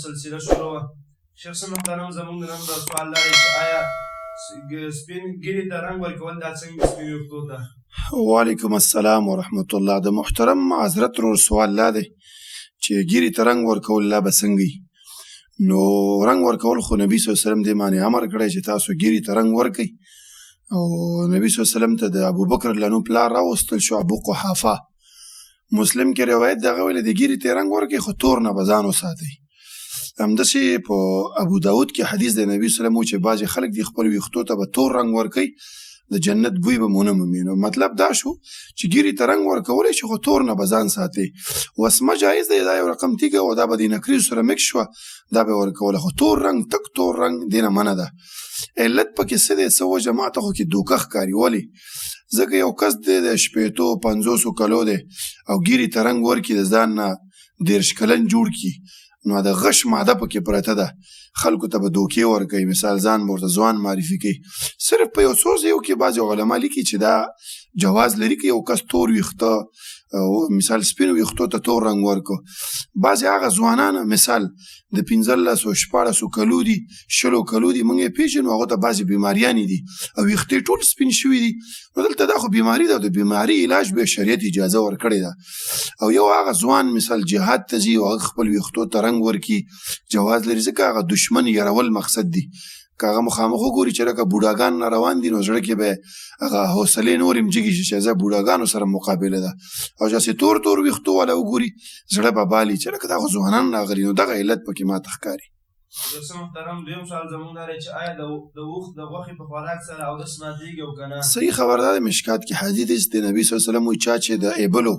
سلسله شروع وه. شیخ صاحب محترم زمونږ نن دا سوال لري چې آیا سپین ږیرې ته رنګ ورکول دا څنګه سپین ویښتو ته؟ وعلیکم السلام ورحمت الله. د محترم حضرت ورور سوال لا دی چې ږیرې ته رنګ ورکول لا به څنګه وي؟ نو رنګ ورکول خو نبي صلی الله علیه وسلم دې باندې امر کړی چې تاسو ږیرې ته رنګ ورکئ، او نبي صلی الله علیه وسلم ته د ابوبکر لنو پلار راوستل شو، ابو قحافه. مسلم کې روایت دغه ویلې د ږیرې ته رنګ ورکئ خو تور نه به ځان وساتئ. همداسې په ابو داود کې حدیث د نبي صلی الله علیه وسلم چې بعضې خلک دي خپل ویښتو ته به تور رنګ ورکئ د جنت بوی به مونه مومي. نو مطلب دا شو چې ږیرې ته رنګ ورکولی شي خو تور نه به ځان ساتي. وسمه جایز دی، دا یو رقم تیږه او دا به د نکریزو سره مکس شوه دا به ورکوله، خو تور رنګ تک تور رنګ دې نه منع ده. علت پکې څه دی؟ څه وجه ما ته خو کې دوکه ښکاري. ولې؟ ځکه یو کس دی د شپېتو 50 کلو دی او ږیرې ته رنګ ورکړي د ځان نه 30 کلن جوړ کړي، نو د غش ماده پکې پرته ده، خلکو ته به دوکې ورکوي، مثال ځان به ورته ځوان معرفي کوي. صرف په یو څو ځایو کې بعضې علما لیکي چې دا جواز لري که یو کس تور ویښته مثال سپینو ویښتو ته تور رنګ ورکو. بعضې هغه ځوانان مثال د 15 او 14 کلو دي 20 کلو دي، موږ یې پېژنو، هغو ته بعضې بیماریانې دي او ویښتې ټول سپین شوي دي. نو دلته دا خو بیماري ده، د بیماري علاج به شریعت اجازه ورکړې ده. او یو هغه ځوان مثال جهاد ته ځي او هغه خپل ویښتو ته رنګ ورکي، جواز لري، ځکه هغه دشمن یارول مقصد دی. که هغه مخامخ وګوري چې لکه بوډاګان نه روان دي، نو زړه کې به هغه حوصلې نور هم جګي چې زه بوډاګانو سره مقابله ده، او چې تور تور ویښتو والا وګوري زړه به بالي چې لکه دغه ځوانان راغلي. نو دغه علت پکې ماته ښکاري. دوستان محترم دویم سوال زموږ دا دی چې آیا د اوښ د غوښې په خوراک سره اودس ماتېږي او که نه؟ صحیح خبر ده، د مشکات کې حدیث دی، نبي صلی الله علیه وسلم وایي چا چې د ایبلو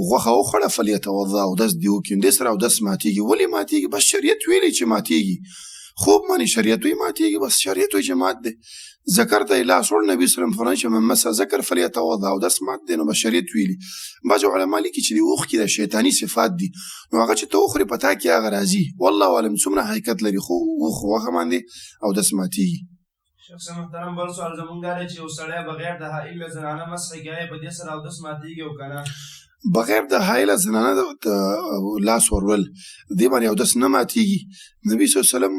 غوښه وخوړه فلیتوضا، اودس دې وکړي، دې سره اودس ماتېږي. ولې ماتېږي؟ بس شریعت ویلی چې ماتېږي، خوب مانی شریعت وی ماتېږي، بس شریعت وی چې مات دی. ذکر ته لاس وړ، نبي صلی الله علیه وسلم فرمایي چې من مس ذکر فلیتوضا، اودس مات دی، نو بس شریعت ویلي. بعضې علما لیکي چې د اوښ کې د شیطاني صفات دي، نو هغه چې ته وخورې په تا کې هغه راځي. والله اعلم څومره حقیقت لري، خو اوښ غوښه باندې اودس ماتېږي. شیخ صاحب محترم بل سوال زموږ دا دی چې یو سړی بغیر د حایل له زنانه مسح کوي، په دې سره اودس ماتېږي او که نه؟ بغیر د حایله زنانه لاس ورول دې باندې اودس نه ماتېږي. نبي صلی الله علیه وسلم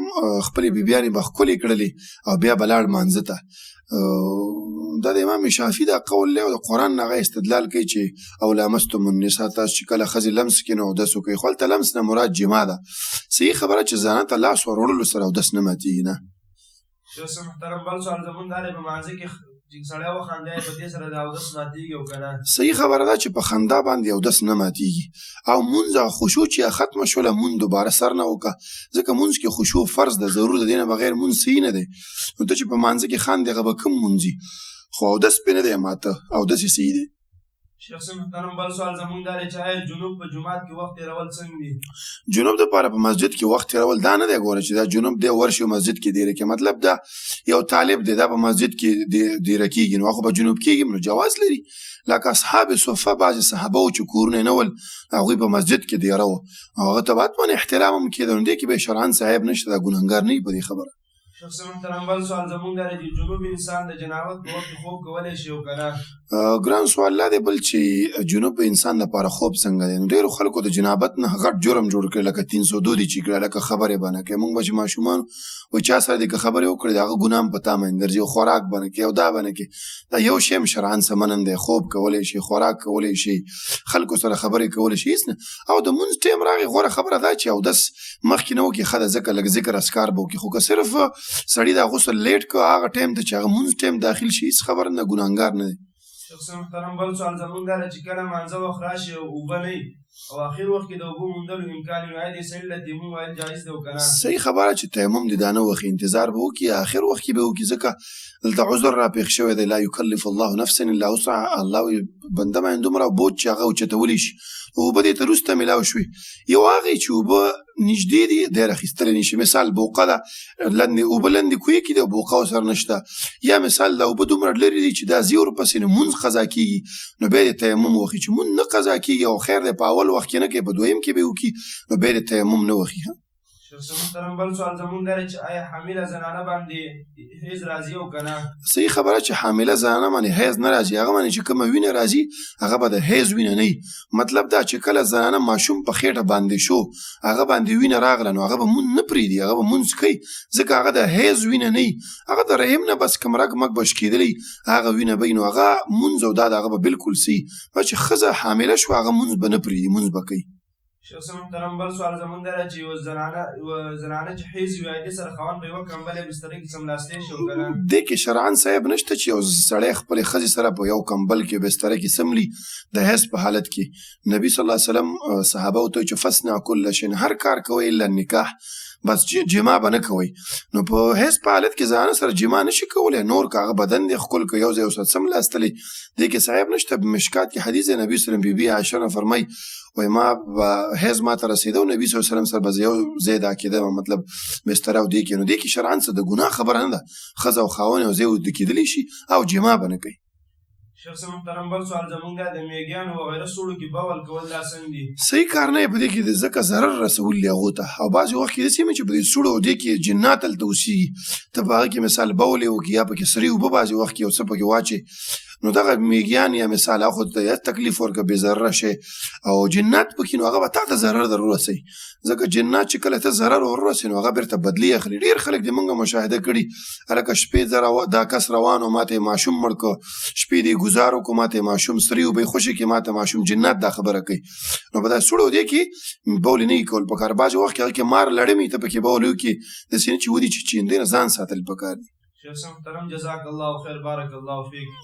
خپلې بیبیانې به ښکلې کړلې او بیا به لاړ مانځه ته. دا د امام شافعي دا قول دی او د قرآن نه هغه استدلال کوي چې او لامستم النساء، تاسو چې کله ښځې لمس کړي نو اودس وکړئ. خو هلته لمس نه مراد جما ده. صحیح خبره چې زنانه ته لاس ورولو سره اودس نه ماتېږي. نه شیخ صاحب محترم بل سوال زموږ دا دی په مانځه کې سړی وخاندی په دې سره د اودس ماتېږي او که نه؟ صحیح خبره ده چې په خندا باندې اودس نه ماتېږي. او مونځ خشوع چې ختمه شوله مونځ دوباره سر نه وکړه، ځکه مونځ کې خشوع فرض ده، ضرور د دې نه بغیر مونځ صحیح نه دی. نو ته چې په مانځه کې خاندې هغه به کوم مونځي، خو اودس پرې نه دی ماته، اودس یې صحیح دی. شیخ صاحب محترم بل سوال زموږ دا دی چې آیا جنوب په جومات کې وخت تېرول څنګه دي؟ جنوب دپاره په مسجد کې وخت تېرول دا نه دی ګوره چې دا جنوب دی ورشي مسجد کې دیره کې، مطلب دا یو طالب دی دا په مسجد کې دیره کېږي، نو هغه په جنوب کېږي، نو جواز لري. لکه اصحاب صفه بعضې صحابه وو چې کورونه یې نه ول، هغوی په مسجد کې دیره وو، هغه ته باید باندې احترام هم کېده، نو دې کې به شرعن صاحب نشته، دا ګنهګار نه وي په دې خبره. شیخ صاحب محترم بل سوال زموږ دا دی چې جنوب انسان د جنابت په وخت کې خوب کولی شي او که نه؟ ګران سوال لا دی بل چې جنوب په انسان لپاره خوب څنګه دی. نو ډېرو خلکو د جنابت نه غټ جرم جوړ کړی، لکه 302 دي چې کړه، لکه خبرې به نه کوي. موږ به چې ماشومان وایي چا سره دې که خبرې وکړې د هغه ګناه هم په تا باندې درځي، او خوراک به نه کوي او دا به نه کوي. دا یو شی هم شرعن سمنن دی، خوب کولی شي، خوراک کولی شي، خلکو سره خبرې کولی شي، هېڅ نه. او د مونځ ټیم راغی، غوره خبره دا چې اودس مخکې نه وکړي، ښه ده، ځکه لږ ذکر اذکار به وکړي. خو که صرف سړي دا غسل لیټ که هغه ټیم ته چې هغه مونځ ټیم داخل شي، هېڅ خبره نه، ګناهګار نه دی. شیخ صاحب محترم بل سوال زموږ دا دی چې کله مانځه وخت راشي او اوبه نه وي او آخر وخت کې د اوبو موندلو امکان وي، آیا دې سړي له تیمم ویل جایز دی او که نه؟ صحیح خبره چې تیمم دې دا نه وخت انتظار به وکړي، آخر وخت کې به وکړي، ځکه دلته عذر را پېښ شوی دی، لا یکلف الله نفسا الا وسعها. الله وایي بنده باندې دومره بوج چې هغه اوچتولی شي، اوبه دې ته وروسته میلاو شوي. یو هغې چې اوبه نږدې دي ډېر اخیستلی نه شي، مثال بوقه ده، اوبه لندې کوهي کې دي او بوقه ورسره نشته، یا مثال دا اوبه دومره لرې دي چې دا ځي ورپسې نو مونځ قضا کېږي، نو بیا دې تیمم وخي. چې مونځ نه قضا کېږي او خیر دی په اول وخت کې نه کوي، په دویم کې به وکړي، نو بیا دې تیمم نه وخي. شخص محترم بل سوال زمونږ دا دی چې آیا حامله زنانه باندې حیض راځي او که نه؟ صحیح خبره چې حامله زنانه باندې حیض نه راځي، هغه باندې چې کومه وینه راځي هغه به د حیض وینه نه وي. مطلب دا چې کله زنانه ماشوم په خېټه باندې شو هغه باندې وینه راغله نو هغه به مونځ نه پرېږدي، هغه به مونځ کوي ځکه هغه د حیض وینه نه وي، هغه د رحم نه بس کوم رګ مګ بش کېدلی هغه وینه به وي نو هغه مونځ او دا د هغه به بالکل سي. چې ښځه حامله شوه هغه مونځ به نه پرېږدي، مونځ به کوي. شخص محترم بل سوال زمونږ دا دی چې یوه زنانه چې حیض وي هغې سره خاوند په یوه کمبلې بسترې کې څملاستلی شي او که نه؟ دې کې شرعاً صاحب نشته چې یو سړی خپلې ښځې سره په یو کمبل کې بستره کې څملي د حیض په حالت کې. نبي صلی الله علیه وسلم صحابه ته چې فصنع کل شیء، هر کار کوئ الا النکاح، بس جما به نه کوئ. نو په حیض په حالت کې زنانه سره جما نشي کولی، نور که هغه بدن دی ښکل که یو ځای ورسره څملاستلی دې کې صاحب نشته. په مشکات کې حدیث نبي صلی الله علیه وسلم بی عایشه نه فرمایي وای ما حیض ما ته رسیده و نبی صلی الله علیه وسلم سره به یو ځای دا کېده مطلب بستره او دې کې نو دې کې شرعاً څه د ګناه خبره نه ده، ښځه او خاوند یو ځای ودې کېدلی شي او جما به نه کوي. شخص محترم بل سوال زمونږ دا د میږیانو وغیره سوړو کې بول کول دا څنګه دي؟ صحیح کار نه په دې کې د ځکه ضرر رسول دی هغو ته، او بعضې وخت کې داسې وي چې په دې سوړو او دې کې جنات هلته اوسېږي، ته په هغه کې مثال بول یې وکړي یا پکې سرې اوبه بعضې وخت کې یو څه پکې واچې نو دغه میږیان یا مثال هغو ته یا تکلیف ورکړه بې ضرره شی او جنات پکې نو هغه به تا ته ضرر در ورسوي، ځکه جنات چې کله ته ضرر ور ورسوي نو هغه بېرته بدلي اخلي. ډېر خلک د موږ مشاهده کړي هلکه شپې دا کس روان و ما ته یې ماشوم مړ کړ، شپې دې ګزار وکړو ما ته یې ماشوم سرې اوبه یې خوشې کړې ما ته ماشوم، جنات دا خبره کوي. نو په دا سوړو دې کې بول نه کول پکار، بعضې وخت کې هغه کې مار لړمې ته پکې بول وکړي داسې نه چې ودي چې چیندې نه ځان ساتل پکار دي. شخص محترم جزاک الله خیر بارک الله فیک.